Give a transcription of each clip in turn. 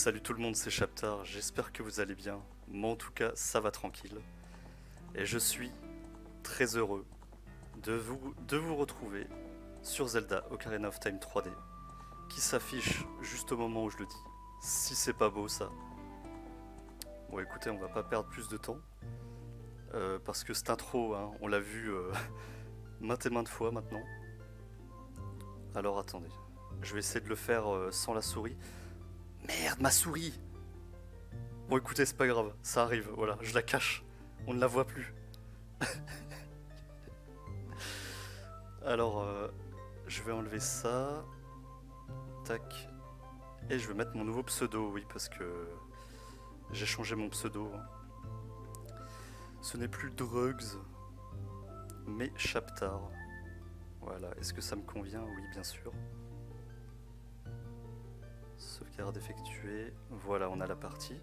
Salut tout le monde, c'est Chaptar, j'espère que vous allez bien. Moi en tout cas, ça va tranquille. Et je suis très heureux de vous retrouver sur Zelda Ocarina of Time 3D, qui s'affiche juste au moment où je le dis. Si c'est pas beau ça. Bon écoutez, on va pas perdre plus de temps, parce que cette intro, hein, on l'a vu maintes et maintes fois maintenant. Alors attendez, je vais essayer de le faire sans la souris. Merde, ma souris! Bon écoutez, c'est pas grave, ça arrive, voilà, je la cache, on ne la voit plus. Alors, je vais enlever ça, tac, et je vais mettre mon nouveau pseudo, oui, parce que j'ai changé mon pseudo. Ce n'est plus Drugs, mais Chaptar. Voilà, est-ce que ça me convient? Oui, bien sûr. Sauvegarde effectuée, voilà, on a la partie.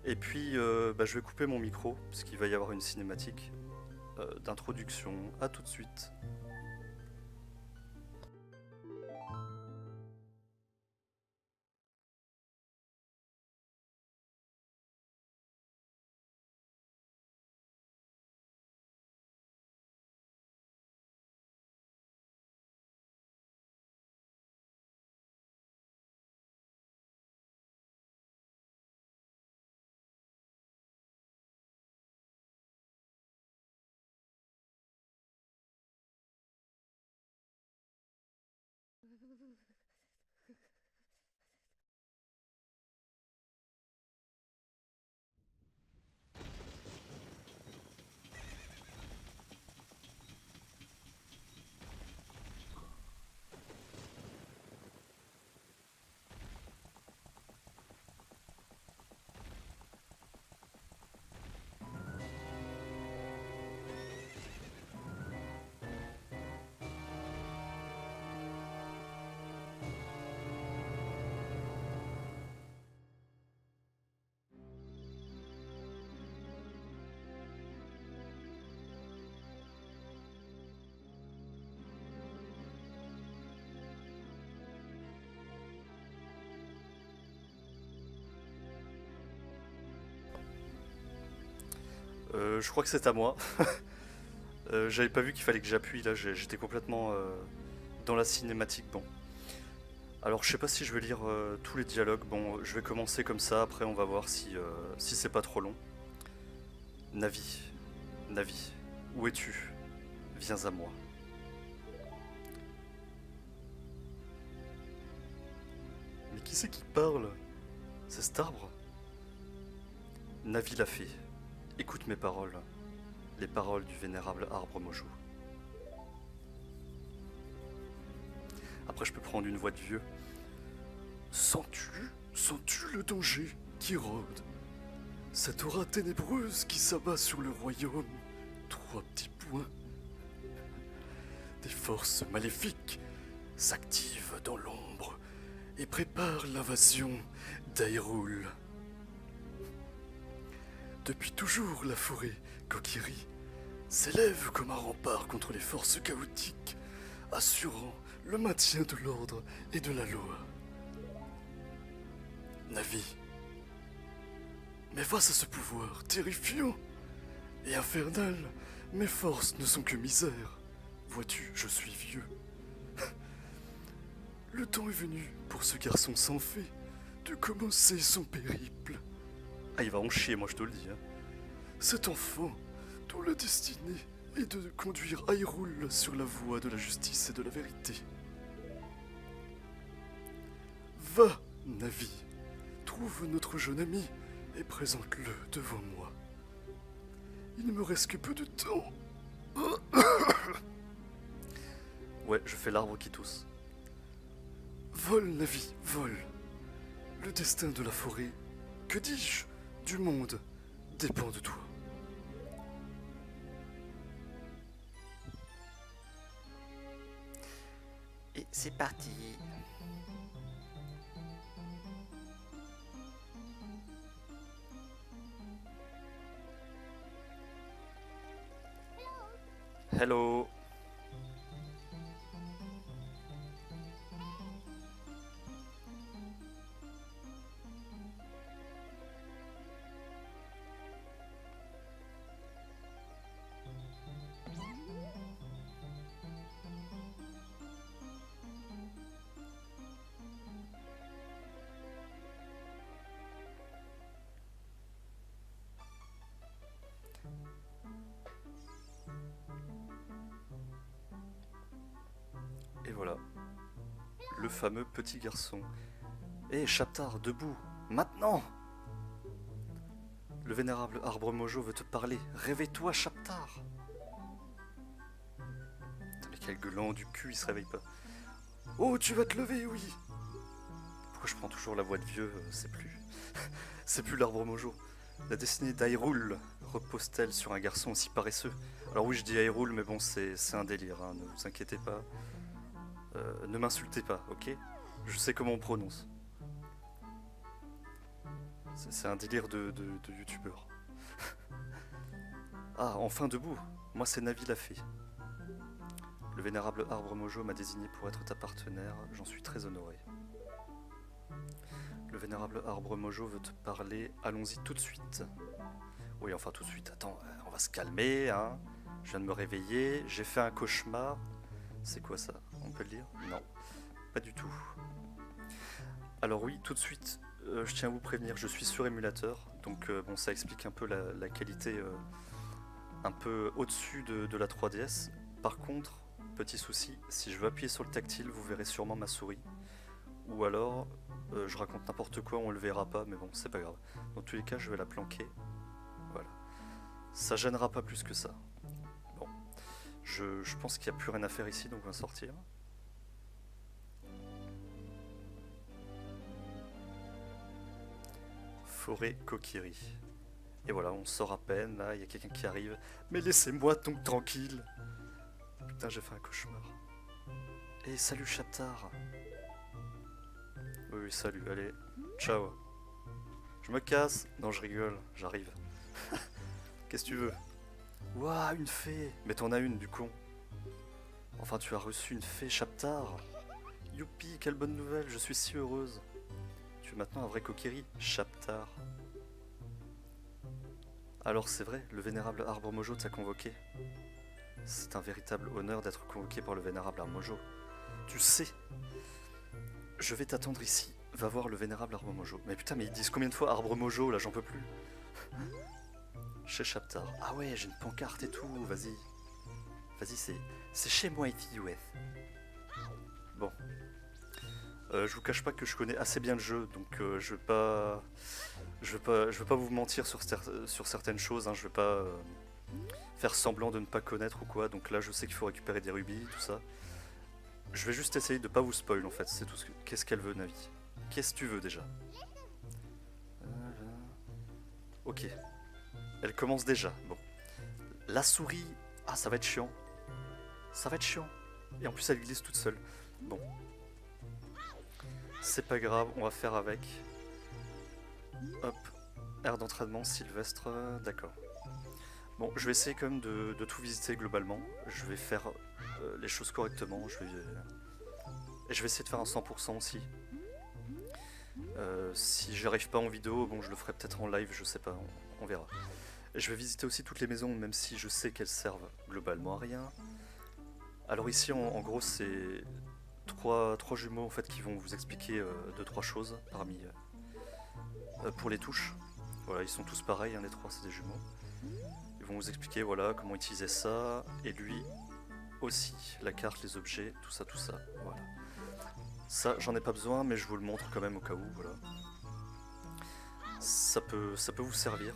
Et puis, je vais couper mon micro, puisqu'il va y avoir une cinématique d'introduction. À tout de suite. Je crois que c'est à moi. J'avais pas vu qu'il fallait que j'appuie, là j'étais complètement dans la cinématique. Bon. Alors je sais pas si je vais lire tous les dialogues. Bon, je vais commencer comme ça, après on va voir si c'est pas trop long. Navi, Navi, où es-tu? Viens à moi. Mais qui c'est qui parle? C'est cet arbre? Navi l'a fait. Écoute mes paroles. Les paroles du vénérable arbre Mojo. Après je peux prendre une voix de vieux. Sens-tu le danger qui rôde? Cette aura ténébreuse qui s'abat sur le royaume. Trois petits points. Des forces maléfiques s'activent dans l'ombre et préparent l'invasion d'Hyrule. Depuis toujours, la forêt Kokiri s'élève comme un rempart contre les forces chaotiques, assurant le maintien de l'ordre et de la loi. Navi, mais face à ce pouvoir terrifiant et infernal, mes forces ne sont que misère. Vois-tu, je suis vieux. Le temps est venu pour ce garçon sans fait de commencer son périple. Ah, il va en chier, moi je te le dis. Hein. Cet enfant, dont la destinée est de conduire Hyrule sur la voie de la justice et de la vérité. Va, Navi, trouve notre jeune ami et présente-le devant moi. Il ne me reste que peu de temps. Ouais, je fais l'arbre qui tousse. Vole, Navi, vole. Le destin de la forêt, que dis-je, du monde, dépend de toi. Et c'est parti. Hello. le fameux petit garçon. Hé, Chaptar, debout, maintenant! Le vénérable arbre Mojo veut te parler. Réveille-toi, Chaptar! Mais quel gueulant du cul, il se réveille pas. Oh, tu vas te lever, oui! Pourquoi je prends toujours la voix de vieux, c'est plus... c'est plus l'arbre Mojo. La destinée d'Hyrule repose-t-elle sur un garçon aussi paresseux? Alors oui, je dis Hyrule, mais bon, c'est un délire, hein, ne vous inquiétez pas. Ne m'insultez pas, ok? Je sais comment on prononce. C'est un délire de youtubeur. Ah, enfin debout. Moi, c'est Navi la fée. Le vénérable arbre Mojo m'a désigné pour être ta partenaire. J'en suis très honoré. Le vénérable arbre Mojo veut te parler. Allons-y tout de suite. Oui, enfin tout de suite. Attends, on va se calmer, hein. Je viens de me réveiller. J'ai fait un cauchemar. C'est quoi ça? On peut le dire? Non, pas du tout. Alors oui, tout de suite. Je tiens à vous prévenir, je suis sur émulateur, donc bon, ça explique un peu la qualité un peu au-dessus de la 3DS. Par contre, petit souci, si je veux appuyer sur le tactile, vous verrez sûrement ma souris. Ou alors, je raconte n'importe quoi, on le verra pas, mais bon, c'est pas grave. Dans tous les cas, je vais la planquer. Voilà. Ça gênera pas plus que ça. Bon. Je pense qu'il n'y a plus rien à faire ici, donc on va sortir. Forêt Kokiri. Et voilà, on sort à peine, là, il y a quelqu'un qui arrive. Mais laissez-moi donc tranquille. Putain, j'ai fait un cauchemar. Et salut Chaptar. Oui, salut, allez, ciao. Je me casse. Non, je rigole, j'arrive. Qu'est-ce que tu veux? Ouah, une fée. Mais t'en as une, du con. Enfin, tu as reçu une fée, Chaptar. Youpi, quelle bonne nouvelle, je suis si heureuse. Tu es maintenant un vrai Kokiri, Chaptar. Alors c'est vrai, le vénérable arbre Mojo t'a convoqué. C'est un véritable honneur d'être convoqué par le vénérable arbre Mojo. Tu sais, je vais t'attendre ici. Va voir le vénérable arbre Mojo. Mais putain, mais ils disent combien de fois arbre Mojo, là j'en peux plus. Chez Chaptar. Ah ouais, j'ai une pancarte et tout, vas-y. Vas-y, c'est chez moi ici, ouais. Bon. Je vous cache pas que je connais assez bien le jeu, donc je vais pas vous mentir sur certaines choses, hein, je vais pas faire semblant de ne pas connaître ou quoi, donc là je sais qu'il faut récupérer des rubis, tout ça. Je vais juste essayer de pas vous spoil en fait, c'est tout ce que... Qu'est-ce qu'elle veut, Navi? Qu'est-ce que tu veux déjà? Ok. Elle commence déjà, bon. La souris... Ah, ça va être chiant. Ça va être chiant. Et en plus elle glisse toute seule. Bon. C'est pas grave, on va faire avec. Hop, aire d'entraînement, Sylvestre, d'accord. Bon, je vais essayer quand même de tout visiter globalement. Je vais faire les choses correctement. Et je vais essayer de faire un 100% aussi. Si j'y arrive pas en vidéo, bon, je le ferai peut-être en live, je sais pas, on verra. Et je vais visiter aussi toutes les maisons, même si je sais qu'elles servent globalement à rien. Alors ici, en gros, c'est... Trois jumeaux en fait qui vont vous expliquer 2-3 choses parmi pour les touches. Voilà, ils sont tous pareils, hein, les trois c'est des jumeaux. Ils vont vous expliquer voilà comment utiliser ça et lui aussi, la carte, les objets, tout ça, voilà. Ça j'en ai pas besoin mais je vous le montre quand même au cas où, voilà. Ça peut vous servir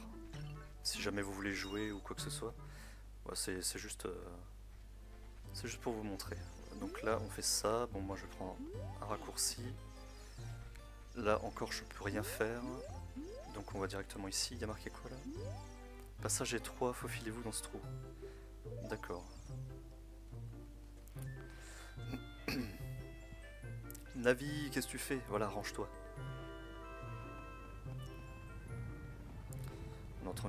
si jamais vous voulez jouer ou quoi que ce soit. Voilà, c'est juste pour vous montrer. Donc là on fait ça, bon moi je prends un raccourci. Là encore je peux rien faire. Donc on va directement ici, il y a marqué quoi là? Passage étroit, faufilez-vous dans ce trou. D'accord. Navi, qu'est-ce que tu fais? Voilà, range-toi. On entend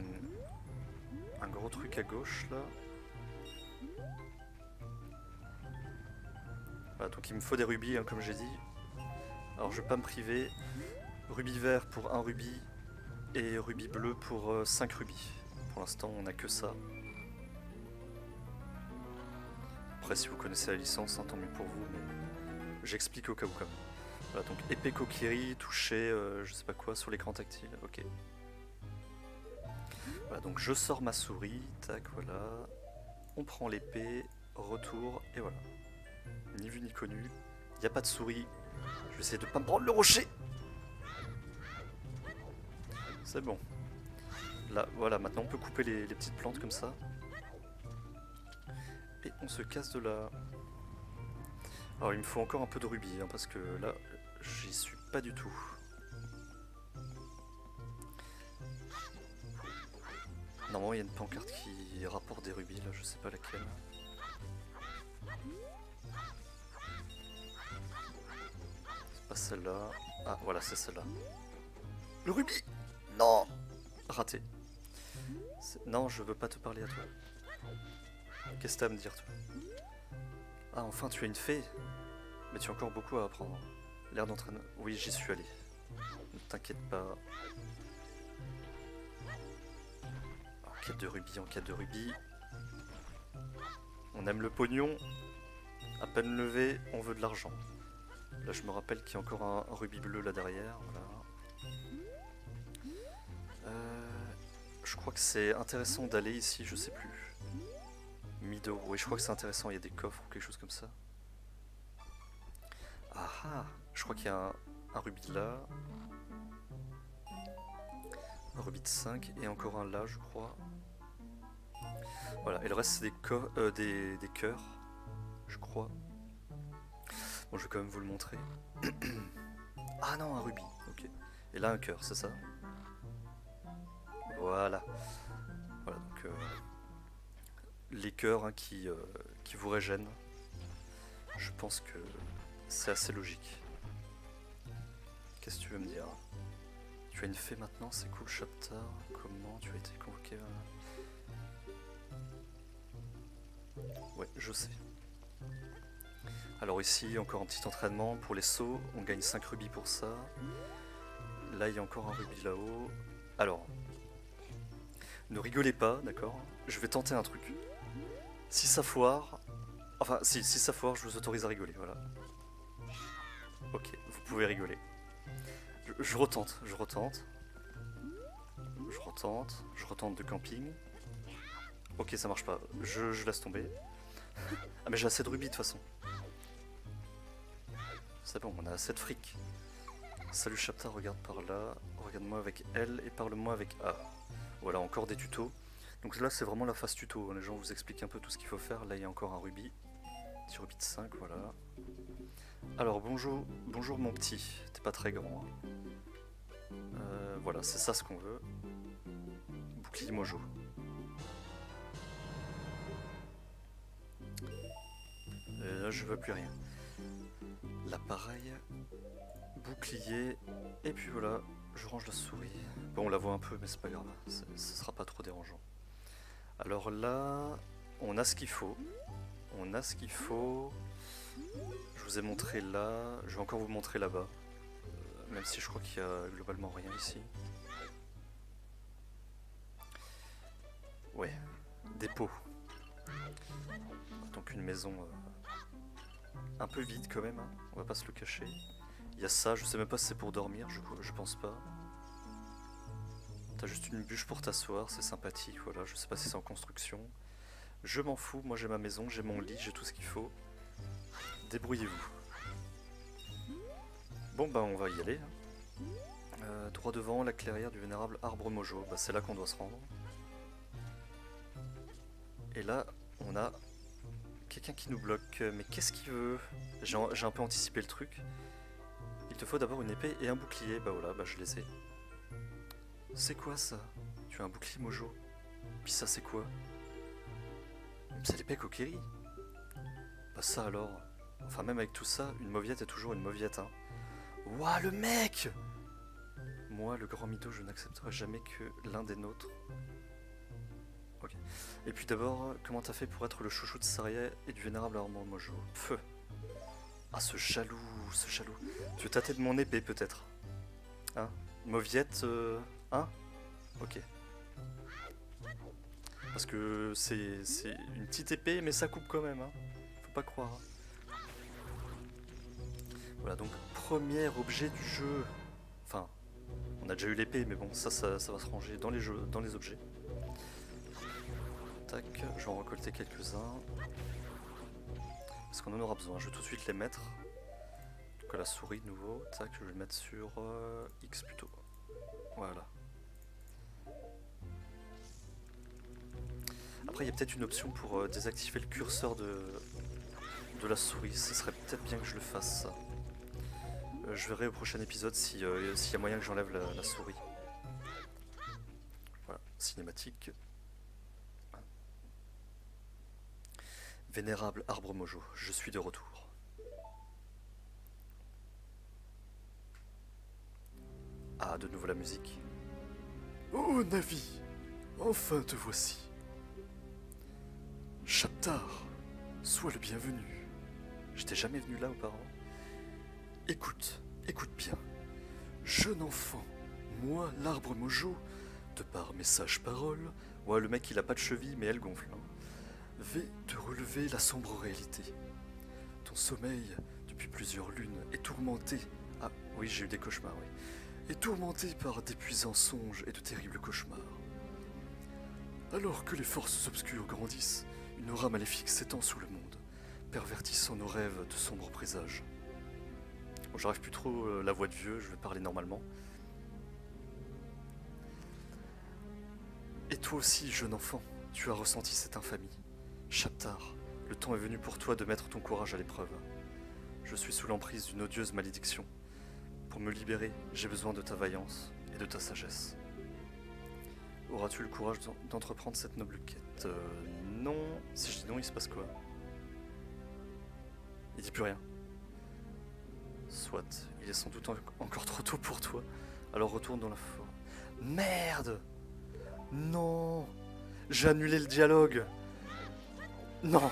un gros truc à gauche là. Voilà, donc il me faut des rubis, hein, comme j'ai dit. Alors je vais pas me priver. Rubis vert pour 1 rubis et rubis bleu pour 5 rubis. Pour l'instant on a que ça. Après si vous connaissez la licence, hein, tant mieux pour vous, mais j'explique au cas où quand même. Voilà, donc épée Kokiri, toucher je sais pas quoi sur l'écran tactile, ok. Voilà, donc je sors ma souris, tac, voilà. On prend l'épée, retour, et voilà. Ni vu ni connu, il n'y a pas de souris, Je vais essayer de pas me prendre le rocher. C'est bon. Là, voilà, maintenant on peut couper les petites plantes comme ça. Et on se casse de là. Alors il me faut encore un peu de rubis, hein, parce que là, j'y suis pas du tout. Normalement il y a une pancarte qui rapporte des rubis, là je sais pas laquelle. C'est pas celle-là. Ah voilà, c'est celle-là. Le rubis! Non! Raté. Non, je veux pas te parler à toi. Qu'est-ce que t'as à me dire, toi? Ah, enfin, tu es une fée. Mais tu as encore beaucoup à apprendre. L'air d'entraîneur. Oui, j'y suis allé. Ne t'inquiète pas. En quête de rubis, en quête de rubis. On aime le pognon. À peine levé, on veut de l'argent. Là, je me rappelle qu'il y a encore un rubis bleu là derrière. Voilà. Je crois que c'est intéressant d'aller ici, je sais plus. Mido, oui, je crois que c'est intéressant, il y a des coffres ou quelque chose comme ça. Ah ah, je crois qu'il y a un rubis là. Un rubis de 5 et encore un là, je crois. Voilà, et le reste c'est des cœurs, je crois. Bon, je vais quand même vous le montrer. Ah non, un rubis, ok. Et là un cœur, c'est ça? Voilà. Voilà, donc les cœurs, hein, qui vous régènent. Je pense que c'est assez logique. Qu'est-ce que tu veux me dire? Tu as une fée maintenant, c'est cool, Chaptar. Comment tu as été convoqué? Ouais, je sais. Alors ici, encore un petit entraînement pour les sauts. On gagne 5 rubis pour ça. Là, il y a encore un rubis là-haut. Alors, ne rigolez pas, d'accord? Je vais tenter un truc. Si ça foire... Enfin, si ça foire, je vous autorise à rigoler, voilà. Ok, vous pouvez rigoler. Je retente. Je retente de camping. Ok, ça marche pas. Je laisse tomber. Ah mais j'ai assez de rubis de toute façon. C'est bon, on a assez de fric. Salut Chapta, regarde par là. Regarde-moi avec L et parle-moi avec A. Voilà, encore des tutos. Donc là, c'est vraiment la phase tuto. Les gens vous expliquent un peu tout ce qu'il faut faire. Là, il y a encore un rubis. Petit rubis de 5, voilà. Alors, bonjour mon petit. T'es pas très grand. Hein. Voilà, c'est ça ce qu'on veut. Bouclier mojo. Et là, je veux plus rien. L'appareil, bouclier, et puis voilà, je range la souris. Bon, on la voit un peu, mais c'est pas grave, ce sera pas trop dérangeant. Alors là, on a ce qu'il faut. On a ce qu'il faut. Je vous ai montré là, je vais encore vous montrer là-bas. Même si je crois qu'il y a globalement rien ici. Ouais, des pots. Donc une maison un peu vide quand même, hein. On va pas se le cacher. Il y a ça, je sais même pas si c'est pour dormir, je pense pas. T'as juste une bûche pour t'asseoir, c'est sympathique, voilà, je sais pas si c'est en construction. Je m'en fous, moi j'ai ma maison, j'ai mon lit, j'ai tout ce qu'il faut. Débrouillez-vous. Bon bah on va y aller. Hein. Droit devant, la clairière du vénérable arbre mojo, bah c'est là qu'on doit se rendre. Et là, on a quelqu'un qui nous bloque, mais qu'est-ce qu'il veut? J'ai un peu anticipé le truc. Il te faut d'abord une épée et un bouclier, bah voilà, bah je les ai. C'est quoi ça? Tu as un bouclier mojo. Puis ça c'est quoi? C'est l'épée Kokiri. Bah ça alors. Enfin même avec tout ça, une mauviette est toujours une mauviette, hein. Ouah le mec! Moi le grand mytho, je n'accepterai jamais que l'un des nôtres. Ok. Et puis d'abord, comment t'as fait pour être le chouchou de Saria et du vénérable arbre mojo? Feu. Ah ce jaloux, ce jaloux. Tu veux tâter de mon épée peut-être? Hein? Mauviette, hein? Ok. Parce que c'est une petite épée, mais ça coupe quand même, hein. Faut pas croire. Voilà, donc premier objet du jeu. Enfin, on a déjà eu l'épée, mais bon, ça va se ranger dans les jeux, dans les objets. Tac, je vais en récolter quelques-uns. Parce qu'on en aura besoin, je vais tout de suite les mettre. Donc la souris nouveau, tac, je vais le mettre sur X plutôt. Voilà. Après il y a peut-être une option pour désactiver le curseur de la souris, ce serait peut-être bien que je le fasse ça. Je verrai au prochain épisode s'il y a moyen que j'enlève la souris. Voilà, cinématique. Vénérable arbre mojo, je suis de retour. Ah, de nouveau la musique. Oh Navi, enfin te voici. Chaptar, sois le bienvenu. J'étais jamais venu là auparavant. Écoute bien. Jeune enfant, moi, l'arbre mojo, de par mes sages paroles, ouais, le mec il a pas de cheville mais elle gonfle, hein, vais te relever la sombre réalité. Ton sommeil, depuis plusieurs lunes, est tourmenté. Ah oui, j'ai eu des cauchemars, oui. Est tourmenté par d'épuisants songes et de terribles cauchemars. Alors que les forces obscures grandissent, une aura maléfique s'étend sous le monde, pervertissant nos rêves de sombres présages. Bon, j'arrive plus trop la voix de vieux, je vais parler normalement. Et toi aussi, jeune enfant, tu as ressenti cette infamie. Chaptar, le temps est venu pour toi de mettre ton courage à l'épreuve. Je suis sous l'emprise d'une odieuse malédiction. Pour me libérer, j'ai besoin de ta vaillance et de ta sagesse. Auras-tu le courage d'entreprendre cette noble quête? Non. Si je dis non, il se passe quoi? Il dit plus rien. Soit, il est sans doute encore trop tôt pour toi, alors retourne dans la forêt. Merde! Non! J'ai annulé le dialogue! Non!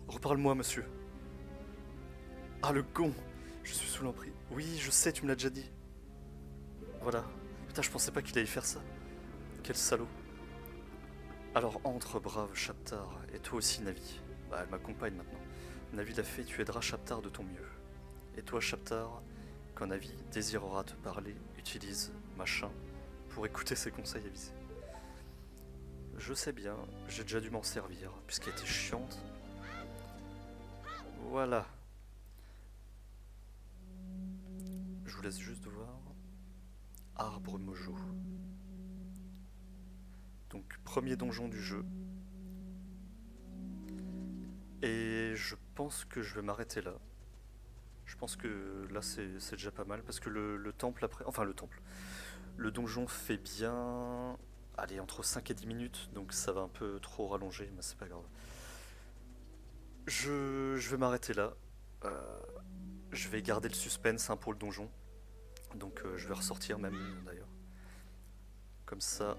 Reparle-moi, monsieur. Ah, le con! Je suis sous l'emprise. Oui, je sais, tu me l'as déjà dit. Voilà. Putain, je pensais pas qu'il allait faire ça. Quel salaud. Alors entre, brave Chaptar, et toi aussi, Navi. Bah, elle m'accompagne maintenant. Navi l'a fait, tu aideras Chaptar de ton mieux. Et toi, Chaptar, quand Navi désirera te parler, utilise machin pour écouter ses conseils avisés. Je sais bien, j'ai déjà dû m'en servir, puisqu'elle était chiante. Voilà. Je vous laisse juste voir. Arbre mojo. Donc, premier donjon du jeu. Et je pense que je vais m'arrêter là. Je pense que là c'est déjà pas mal parce que le temple après... Enfin le temple. Le donjon fait bien... Allez, entre 5 et 10 minutes, donc ça va un peu trop rallonger, mais c'est pas grave. Je vais m'arrêter là. Je vais garder le suspense hein, pour le donjon. Donc je vais ressortir même d'ailleurs. Comme ça...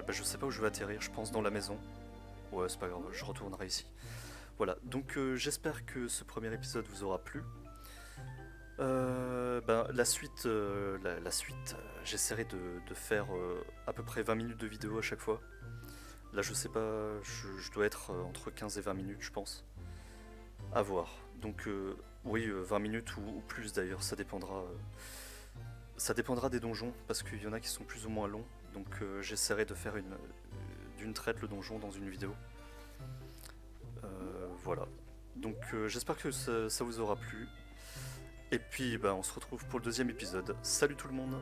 je sais pas où je vais atterrir, je pense dans la maison. Ouais, c'est pas grave, je retournerai ici. Voilà, donc j'espère que ce premier épisode vous aura plu. La suite, j'essaierai de faire à peu près 20 minutes de vidéo à chaque fois. Là, je sais pas, je dois être entre 15 et 20 minutes, je pense. À voir. Donc, oui, 20 minutes ou plus d'ailleurs, ça dépendra. Ça dépendra des donjons, parce qu'il y en a qui sont plus ou moins longs. Donc, j'essaierai de faire d'une traite le donjon dans une vidéo. Voilà. Donc, j'espère que ça vous aura plu. Et puis, on se retrouve pour le deuxième épisode. Salut tout le monde!